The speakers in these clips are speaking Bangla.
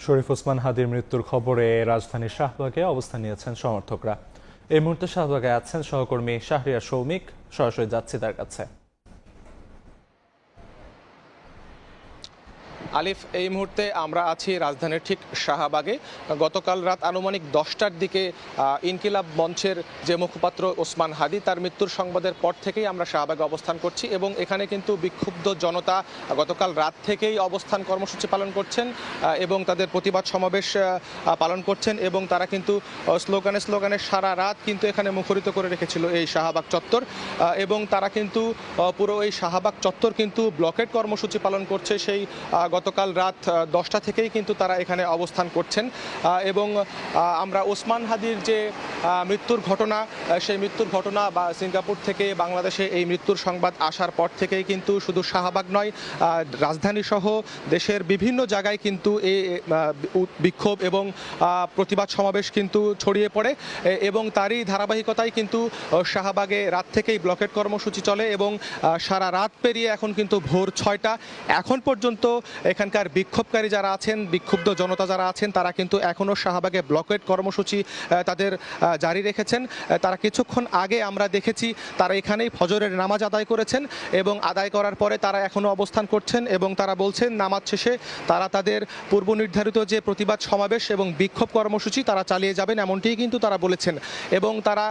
শরীফ ওসমান হাদির মৃত্যুর খবরে রাজধানীর শাহবাগে অবস্থান নিয়েছেন সমর্থকরা। এই মুহূর্তে শাহবাগে আছেন সহকর্মী শাহরিয়ার সৌমিক। সরাসরি যাচ্ছি তার কাছে। আলিফ, এই মুহূর্তে আমরা আছি রাজধানীর ঠিক শাহবাগে। গতকাল রাত আনুমানিক 10টার দিকে ইনকিলাব মঞ্চের যে মুখপাত্র ওসমান হাদি তার মৃত্যুর সংবাদের পর থেকেই আমরা শাহবাগে অবস্থান করছি এবং এখানে কিন্তু বিক্ষুব্ধ জনতা গতকাল রাত থেকেই অবস্থান কর্মসূচি পালন করছেন এবং তাদের প্রতিবাদ সমাবেশ পালন করছেন এবং তারা কিন্তু স্লোগানে সারা রাত কিন্তু এখানে মুখরিত করে রেখেছিল এই শাহবাগ চত্বর এবং তারা কিন্তু পুরো এই শাহবাগ চত্বর কিন্তু ব্লকেড কর্মসূচি পালন করছে। সেই গতকাল রাত 10টা থেকেই কিন্তু তারা এখানে অবস্থান করছেন এবং আমরা ওসমান হাদির যে মৃত্যুর ঘটনা, সেই মৃত্যুর ঘটনা বা সিঙ্গাপুর থেকে বাংলাদেশে এই মৃত্যুর সংবাদ আসার পর থেকেই কিন্তু শুধু শাহবাগ নয়, রাজধানী সহ দেশের বিভিন্ন জায়গায় কিন্তু এই বিক্ষোভ এবং প্রতিবাদ সমাবেশ কিন্তু ছড়িয়ে পড়ে এবং তারই ধারাবাহিকতায় কিন্তু শাহবাগে রাত থেকেই ব্লকেড কর্মসূচি চলে এবং সারা রাত পেরিয়ে এখন কিন্তু ভোর 6টা এখন পর্যন্ত এখানকার বিক্ষোভকারী যারা আছেন, বিক্ষুব্ধ জনতা যারা আছেন, তারা কিন্তু এখনও শাহবাগে ব্লকেড কর্মসূচি তাদের জারি রেখেছেন। তারা কিছুক্ষণ আগে আমরা দেখেছি তারা এখানেই ফজরের নামাজ আদায় করেছেন এবং আদায় করার পরে তারা এখনও অবস্থান করছেন এবং তারা বলছেন নামাজ শেষে তারা তাদের পূর্ব নির্ধারিত যে প্রতিবাদ সমাবেশ এবং বিক্ষোভ কর্মসূচি তারা চালিয়ে যাবেন, এমনটিই কিন্তু তারা বলেছেন এবং তারা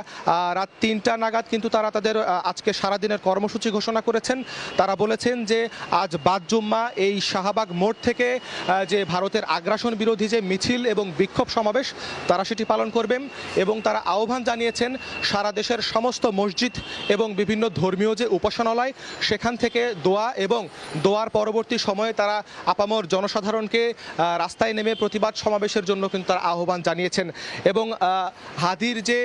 রাত 3টা নাগাদ কিন্তু তারা তাদের আজকে সারাদিনের কর্মসূচি ঘোষণা করেছেন। তারা বলেছেন যে আজ বাদ জুম্মা এই শাহবাগ মোড় থেকে যে ভারতের আগ্রাসন বিরোধী যে মিছিল এবং বিক্ষোভ সমাবেশ তারা সেটি পালন করবেন এবং তারা আহ্বান জানিয়েছেন সারা দেশের সমস্ত মসজিদ এবং বিভিন্ন ধর্মীয় যে উপাসনালয় সেখান থেকে দোয়া এবং দোয়ার পরবর্তী সময়ে তারা আপামর জনসাধারণকে রাস্তায় নেমে প্রতিবাদ সমাবেশের জন্য কিন্তু তারা আহ্বান জানিয়েছেন এবং হাদির যে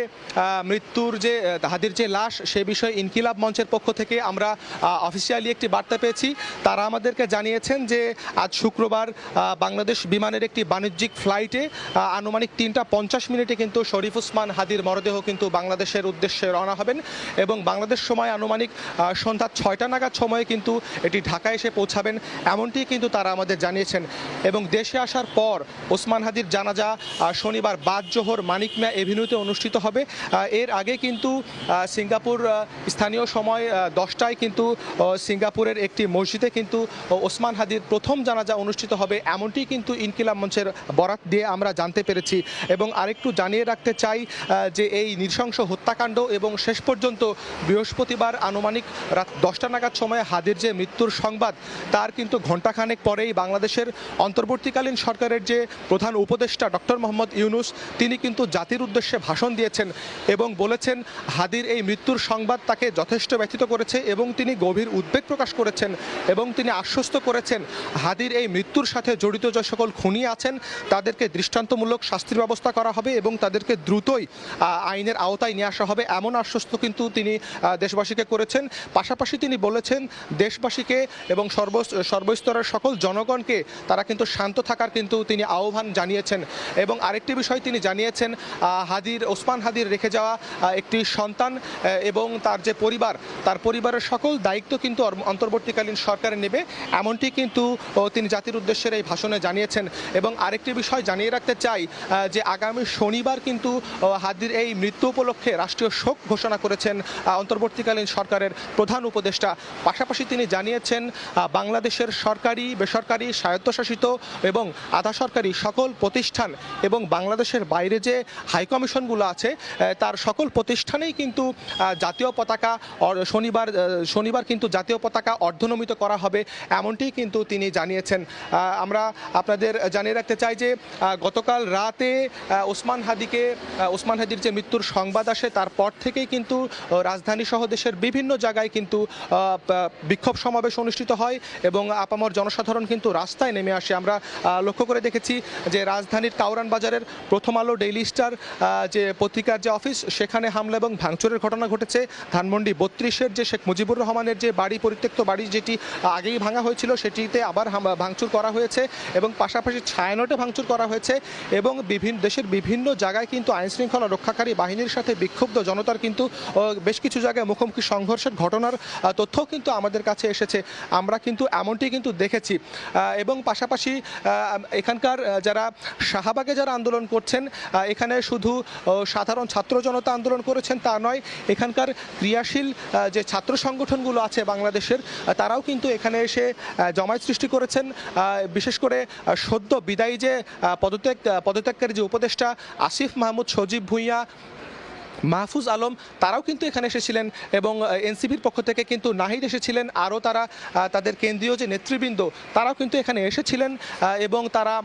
মৃত্যুর যে হাদির যে লাশ সে বিষয়ে ইনকিলাব মঞ্চের পক্ষ থেকে আমরা অফিসিয়ালি একটি বার্তা পেয়েছি। তারা আমাদেরকে জানিয়েছেন যে আজ শুক্রবার বাংলাদেশ বিমানের একটি বাণিজ্যিক ফ্লাইটে আনুমানিক 3টা 50 কিন্তু শরীফ ওসমান হাদির মরদেহ কিন্তু বাংলাদেশের উদ্দেশ্যে রওনা হবেন এবং বাংলাদেশ সময় আনুমানিক সন্ধ্যা 6টা নাগাদ সময়ে কিন্তু এটি ঢাকায় এসে পৌঁছাবেন, এমনটি কিন্তু তারা আমাদের জানিয়েছেন এবং দেশে আসার পর ওসমান হাদির জানাজা শনিবার বাদ জোহর মানিক মিয়া এভিনিউতে অনুষ্ঠিত হবে। এর আগে কিন্তু সিঙ্গাপুর স্থানীয় সময় 10টায় কিন্তু সিঙ্গাপুরের একটি মসজিদে কিন্তু ওসমান হাদির প্রথম জানাজা অনুষ্ঠিত হবে, এমনটি কিন্তু ইনকিলাব মঞ্চের বরাত দিয়ে আমরা জানতে পেরেছি এবং আরেকটু জানিয়ে রাখতে চাই যে এই নৃশংস হত্যাকাণ্ড এবং শেষ পর্যন্ত বৃহস্পতিবার আনুমানিক রাত 10টা নাগাদ সময়ে হাদির যে মৃত্যুর সংবাদ তার কিন্তু ঘণ্টাখানেক পরেই বাংলাদেশের অন্তর্বর্তীকালীন সরকারের যে প্রধান উপদেষ্টা ডক্টর মোহাম্মদ ইউনূস তিনি কিন্তু জাতির উদ্দেশ্যে ভাষণ দিয়েছেন এবং বলেছেন হাদির এই মৃত্যুর সংবাদ তাকে যথেষ্ট ব্যথিত করেছে এবং তিনি গভীর উদ্বেগ প্রকাশ করেছেন এবং তিনি আশ্বস্ত করেছেন হাদির এই মৃত্যুর সাথে জড়িত যে সকল খুনি আছেন তাদেরকে দৃষ্টান্তমূলক শাস্তির ব্যবস্থা করা হবে এবং তাদেরকে দ্রুতই আইনের আওতায় নিয়ে আসা হবে, এমন আশ্বস্ত কিন্তু তিনি দেশবাসীকে করেছেন। পাশাপাশি তিনি বলেছেন দেশবাসীকে এবং সর্বস্তরের সকল জনগণকে তারা কিন্তু শান্ত থাকার কিন্তু তিনি আহ্বান জানিয়েছেন এবং আরেকটি বিষয় তিনি জানিয়েছেন ওসমান হাদির রেখে যাওয়া একটি সন্তান এবং তার যে পরিবার তার পরিবারের সকল দায়িত্ব কিন্তু অন্তর্বর্তীকালীন সরকার নেবে, এমনটি কিন্তু তিনি জাতির উদ্দেশ্যে এই ভাষণে জানিয়েছেন এবং আরেকটি বিষয় জানিয়ে রাখতে চাই যে আগামী শনিবার কিন্তু হাদির এই মৃত্যু উপলক্ষে রাষ্ট্রীয় শোক ঘোষণা করেছেন অন্তর্বর্তীকালীন সরকারের প্রধান উপদেষ্টা। পাশাপাশি তিনি জানিয়েছেন বাংলাদেশের সরকারি, বেসরকারি, স্বায়ত্তশাসিত এবং আধা সরকারি সকল প্রতিষ্ঠান এবং বাংলাদেশের বাইরে যে হাইকমিশনগুলো আছে তার সকল প্রতিষ্ঠানেই কিন্তু জাতীয় পতাকা শনিবার কিন্তু জাতীয় পতাকা অর্ধনমিত করা হবে, এমনটি কিন্তু তিনি জানিয়েছেন। আমরা আপনাদের জানিয়ে রাখতে চাই যে গতকাল রাতে ওসমান হাদির যে মৃত্যুর সংবাদ আসে তারপর থেকেই কিন্তু রাজধানী সহ দেশের বিভিন্ন জায়গায় কিন্তু বিক্ষোভ সমাবেশ অনুষ্ঠিত হয় এবং আপামর জনসাধারণ কিন্তু রাস্তায় নেমে আসে। আমরা লক্ষ্য করে দেখেছি যে রাজধানীর কাউরান বাজারের প্রথম আলো ডেইলি স্টার যে পত্রিকার যে অফিস সেখানে হামলা এবং ভাঙচুরের ঘটনা ঘটেছে। ধানমন্ডি 32-এর যে শেখ মুজিবুর রহমানের যে বাড়ি, পরিত্যক্ত বাড়ি যেটি আগেই ভাঙা হয়েছিল, সেটিতে আবার ভাঙচুর করা হয়েছে এবং পাশাপাশি ছায়ানটে ভাঙচুর করা হয়েছে এবং দেশের বিভিন্ন জায়গায় কিন্তু আইনশৃঙ্খলা রক্ষাকারী বাহিনীর সাথে বিক্ষুব্ধ জনতার কিন্তু বেশ কিছু জায়গায় মুখোমুখি সংঘর্ষের ঘটনার তথ্যও কিন্তু আমাদের কাছে এসেছে। আমরা কিন্তু এমনটি কিন্তু দেখেছি এবং পাশাপাশি এখানকার যারা শাহবাগে যারা আন্দোলন করছেন, এখানে শুধু সাধারণ ছাত্র জনতা আন্দোলন করেছেন তা নয়, এখানকার ক্রিয়াশীল যে ছাত্র সংগঠনগুলো আছে বাংলাদেশের, তারাও কিন্তু এখানে এসে জমায়েত সৃষ্টি করেছেন। বিশেষ করে সদ্য বিদায়ী যে পদত্যাগকারী যে উপদেষ্টা আসিফ মাহমুদ, সজীব ভুঁইয়া, মাহফুজ আলম, তারাও কিন্তু এখানে এসেছিলেন এবং এনসিপির পক্ষ থেকে কিন্তু নাহিদ এসেছিলেন, আরও তারা তাদের কেন্দ্রীয় যে নেতৃবৃন্দ তারাও কিন্তু এখানে এসেছিলেন এবং তারা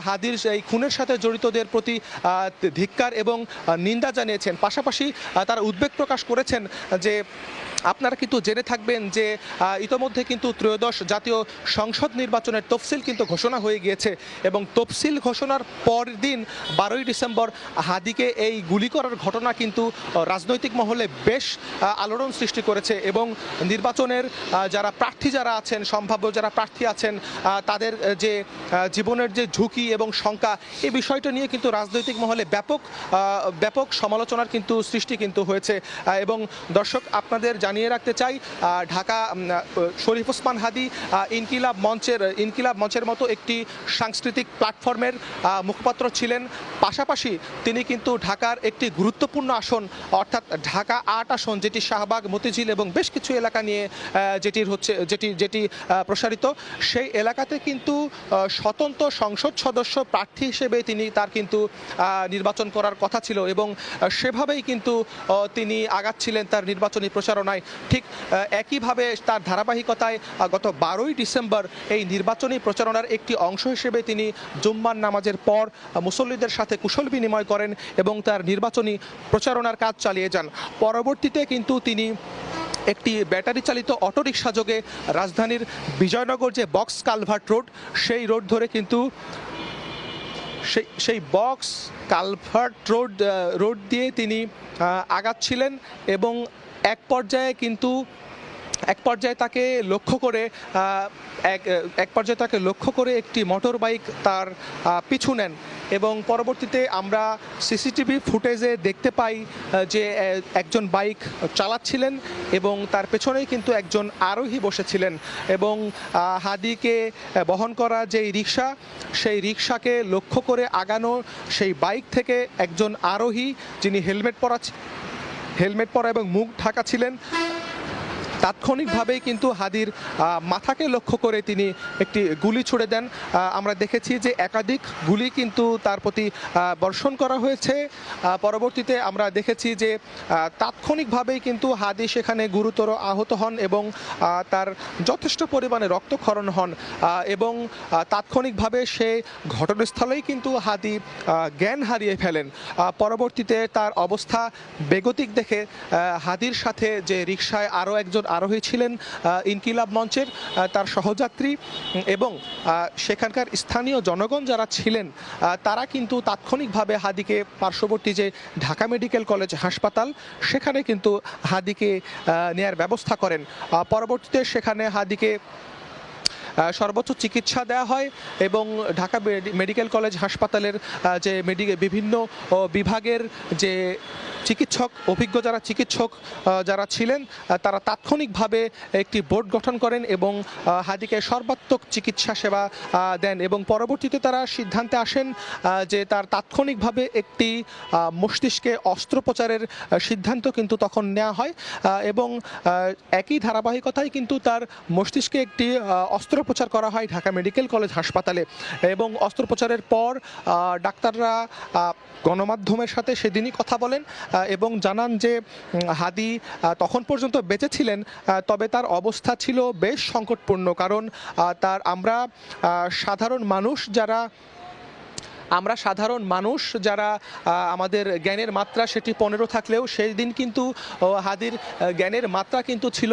হাদির এই খুনের সাথে জড়িতদের প্রতি ধিক্কার এবং নিন্দা জানিয়েছেন। পাশাপাশি তারা উদ্বেগ প্রকাশ করেছেন যে আপনারা কিন্তু জেনে থাকবেন যে ইতোমধ্যে কিন্তু ত্রয়োদশ জাতীয় সংসদ নির্বাচনের তফসিল কিন্তু ঘোষণা হয়ে গিয়েছে এবং তফসিল ঘোষণার পর দিন 12ই ডিসেম্বর হাদিকে এই গুলি করার ঘটনা কিন্তু রাজনৈতিক মহলে বেশ আলোড়ন সৃষ্টি করেছে এবং নির্বাচনের যারা প্রার্থী যারা আছেন, সম্ভাব্য যারা প্রার্থী আছেন, তাদের যে জীবনের যে ঝুঁকি এবং শঙ্কা, এই বিষয়টা নিয়ে কিন্তু রাজনৈতিক মহলে ব্যাপক সমালোচনার কিন্তু সৃষ্টি কিন্তু হয়েছে। এবং দর্শক, আপনাদের জানিয়ে রাখতে চাই, ঢাকা শরীফ ওসমান হাদি ইনকিলাব মঞ্চের মতো একটি সাংস্কৃতিক প্ল্যাটফর্মের মুখপাত্র ছিলেন। পাশাপাশি তিনি কিন্তু ঢাকার একটি গুরুত্বপূর্ণ আসন অর্থাৎ ঢাকা 8 আসন, যেটি শাহবাগ, মতিঝিল এবং বেশ কিছু এলাকা নিয়ে যেটি প্রসারিত, সেই এলাকাতে কিন্তু স্বতন্ত্র সংসদ সদস্য প্রার্থী হিসেবে তার কিন্তু নির্বাচন করার কথা ছিল এবং সেভাবেই কিন্তু তিনি আগাচ্ছিলেন তার নির্বাচনী প্রচারণায়। ঠিক একইভাবে তার ধারাবাহিকতায় গত 12ই ডিসেম্বর এই নির্বাচনী প্রচারণার একটি অংশ হিসেবে তিনি জুম্মার নামাজের পর মুসল্লিদের সাথে কুশল বিনিময় করেন এবং তার নির্বাচনী প্রচারণার কাজ চালিয়ে যান। পরবর্তীতে কিন্তু তিনি একটি ব্যাটারি চালিত অটোরিকশা যোগে রাজধানীর বিজয়নগর যে বক্স কালভার্ট রোড, সেই রোড ধরে কিন্তু সেই বক্স কালভার্ট রোড দিয়ে তিনি আগাচ্ছিলেন এবং এক পর্যায়ে তাকে লক্ষ্য করে একটি মোটর বাইক তার পিছু নেন এবং পরবর্তীতে আমরা সিসিটিভি ফুটেজে দেখতে পাই যে একজন বাইক চালাচ্ছিলেন এবং তার পেছনেই কিন্তু একজন আরোহী বসেছিলেন এবং হাদিকে বহন করা যেই রিক্সা, সেই রিক্সাকে লক্ষ্য করে আগানো সেই বাইক থেকে একজন আরোহী, যিনি হেলমেট পরা এবং মুখ ঢাকা ছিলেন, তাৎক্ষণিকভাবেই কিন্তু হাদির মাথাকে লক্ষ্য করে তিনি একটি গুলি ছুড়ে দেন। আমরা দেখেছি যে একাধিক গুলি কিন্তু তার প্রতি বর্ষণ করা হয়েছে। পরবর্তীতে আমরা দেখেছি যে তাৎক্ষণিকভাবেই কিন্তু হাদি সেখানে গুরুতর আহত হন এবং তার যথেষ্ট পরিমাণে রক্তক্ষরণ হন এবং তাৎক্ষণিকভাবে সে ঘটনাস্থলেই কিন্তু হাদি জ্ঞান হারিয়ে ফেলেন। পরবর্তীতে তার অবস্থা বেগতিক দেখে হাদির সাথে যে রিকশায় আরও একজন আরোহী ছিলেন ইনকিলাব মঞ্চের, তার সহযাত্রী এবং সেখানকার স্থানীয় জনগণ যারা ছিলেন, তারা কিন্তু তাৎক্ষণিকভাবে হাদিকে পার্শ্ববর্তী যে ঢাকা মেডিকেল কলেজ হাসপাতাল, সেখানে কিন্তু হাদিকে নেয়ার ব্যবস্থা করেন। পরবর্তীতে সেখানে হাদিকে সর্বোচ্চ চিকিৎসা দেওয়া হয় এবং ঢাকা মেডিকেল কলেজ হাসপাতালের যে বিভিন্ন বিভাগের যে অভিজ্ঞ যারা চিকিৎসক যারা ছিলেন, তারা তাৎক্ষণিকভাবে একটি বোর্ড গঠন করেন এবং হাদিকে সর্বাত্মক চিকিৎসা সেবা দেন এবং পরবর্তীতে তারা সিদ্ধান্তে আসেন যে তার তাৎক্ষণিকভাবে একটি মস্তিষ্কে অস্ত্রোপচারের সিদ্ধান্ত কিন্তু তখন নেওয়া হয় এবং একই ধারাবাহিকতায় কিন্তু তার মস্তিষ্কে একটি অস্ত্রোপচার করা হয় ঢাকা মেডিকেল কলেজ হাসপাতালে এবং অস্ত্রোপচারের পর ডাক্তাররা গণমাধ্যমের সাথে সেদিনই কথা বলেন এবং জানান যে হাদি তখন পর্যন্ত বেঁচে ছিলেন, তবে তার অবস্থা ছিল বেশ সংকটপূর্ণ। কারণ আমরা সাধারণ মানুষ যারা আমরা সাধারণ মানুষ যারা আমাদের জ্ঞানের মাত্রা সেটি 15 থাকলেও সেই দিন কিন্তু হাদির জ্ঞানের মাত্রা কিন্তু ছিল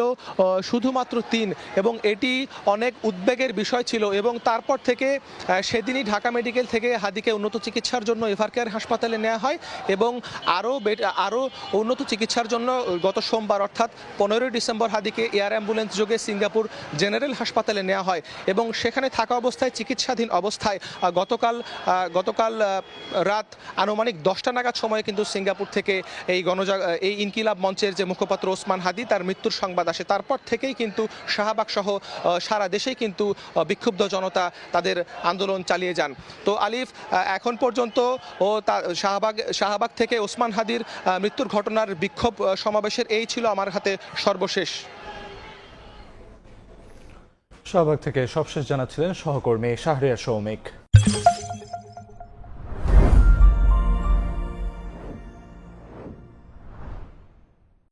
শুধুমাত্র 3 এবং এটি অনেক উদ্বেগের বিষয় ছিল এবং তারপর থেকে সেদিনই ঢাকা মেডিকেল থেকে হাদিকে উন্নত চিকিৎসার জন্য এভারকেয়ার হাসপাতালে নেওয়া হয় এবং আরও উন্নত চিকিৎসার জন্য গত সোমবার অর্থাৎ 15 ডিসেম্বর হাদিকে এয়ার অ্যাম্বুলেন্স যোগে সিঙ্গাপুর জেনারেল হাসপাতালে নেওয়া হয় এবং সেখানে থাকা অবস্থায় চিকিৎসাধীন অবস্থায় গতকাল রাত আনুমানিক 10টা নাগাদ সময়ে কিন্তু সিঙ্গাপুর থেকে এই ইনকিলাব মঞ্চের যে মুখপাত্র ওসমান হাদি তার মৃত্যুর সংবাদ আসে। তারপর থেকেই কিন্তু শাহবাগ সহ সারা দেশেই কিন্তু বিক্ষুব্ধ জনতা তাদের আন্দোলন চালিয়ে যান। তো আলিফ, এখন পর্যন্ত শাহবাগ থেকে ওসমান হাদির মৃত্যুর ঘটনার বিক্ষোভ সমাবেশের এই ছিল আমার হাতে সর্বশেষ। শাহবাগ থেকে সবশেষ জানাচ্ছিলেন সহকর্মী শাহরিয়ার সৌমিক।